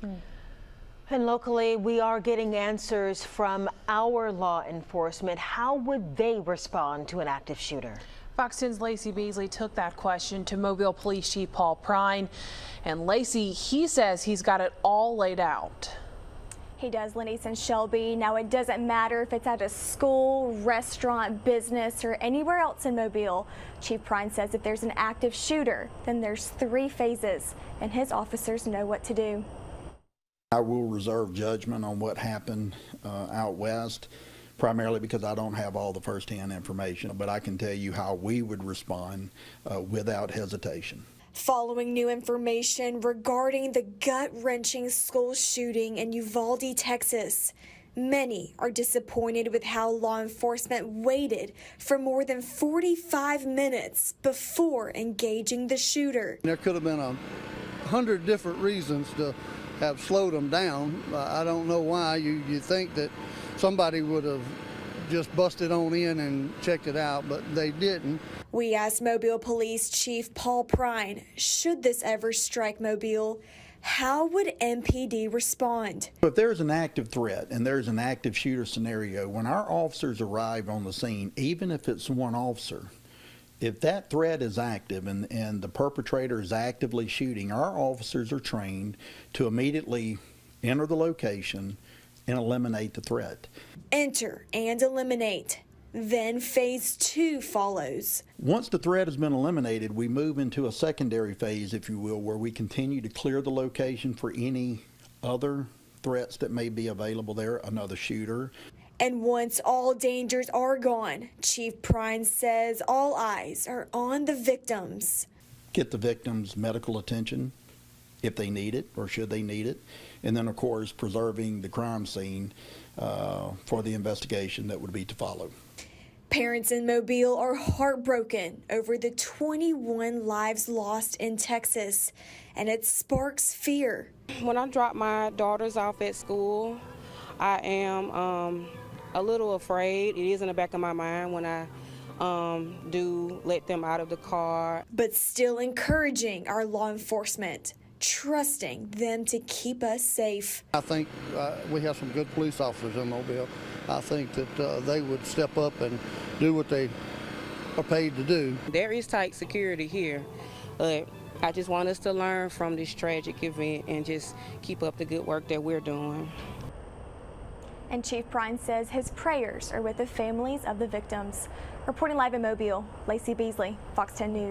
And locally, we are getting answers from our law enforcement. How would they respond to an active shooter? Fox 10's Lacey Beasley took that question to Mobile Police Chief Paul Prine. And Lacey, he says he's got it all laid out. He does, Lenise and Shelby. Now, it doesn't matter if it's at a school, restaurant, business, or anywhere else in Mobile. Chief Prine says if there's an active shooter, then there's 3 phases, and his officers know what to do. I will reserve judgment on what happened out west, primarily because I don't have all the firsthand information, but I can tell you how we would respond without hesitation. Following new information regarding the gut-wrenching school shooting in Uvalde, Texas, many are disappointed with how law enforcement waited for more than 45 minutes before engaging the shooter. There could have been 100 different reasons to have slowed them down. I don't know why. You think that somebody would have just busted on in and checked it out, but they didn't. We asked Mobile Police Chief Paul Prine, should this ever strike Mobile, how would MPD respond? If there's an active threat and there's an active shooter scenario, when our officers arrive on the scene, even if it's one officer, if that threat is active and the perpetrator is actively shooting, our officers are trained to immediately enter the location and eliminate the threat. Enter and eliminate. Then phase 2 follows. Once the threat has been eliminated, we move into a secondary phase, if you will, where we continue to clear the location for any other threats that may be available there, another shooter. And once all dangers are gone, Chief Prine says all eyes are on the victims. Get the victims medical attention if they need it or should they need it. And then, of course, preserving the crime scene for the investigation that would be to follow. Parents in Mobile are heartbroken over the 21 lives lost in Texas, and it sparks fear. When I drop my daughters off at school, I am a little afraid. It is in the back of my mind when I do let them out of the car. But still encouraging our law enforcement, trusting them to keep us safe. I think we have some good police officers in Mobile. I think that they would step up and do what they are paid to do. There is tight security here, but I just want us to learn from this tragic event and just keep up the good work that we're doing. And Chief Prine says his prayers are with the families of the victims. Reporting live in Mobile, Lacey Beasley, Fox 10 News.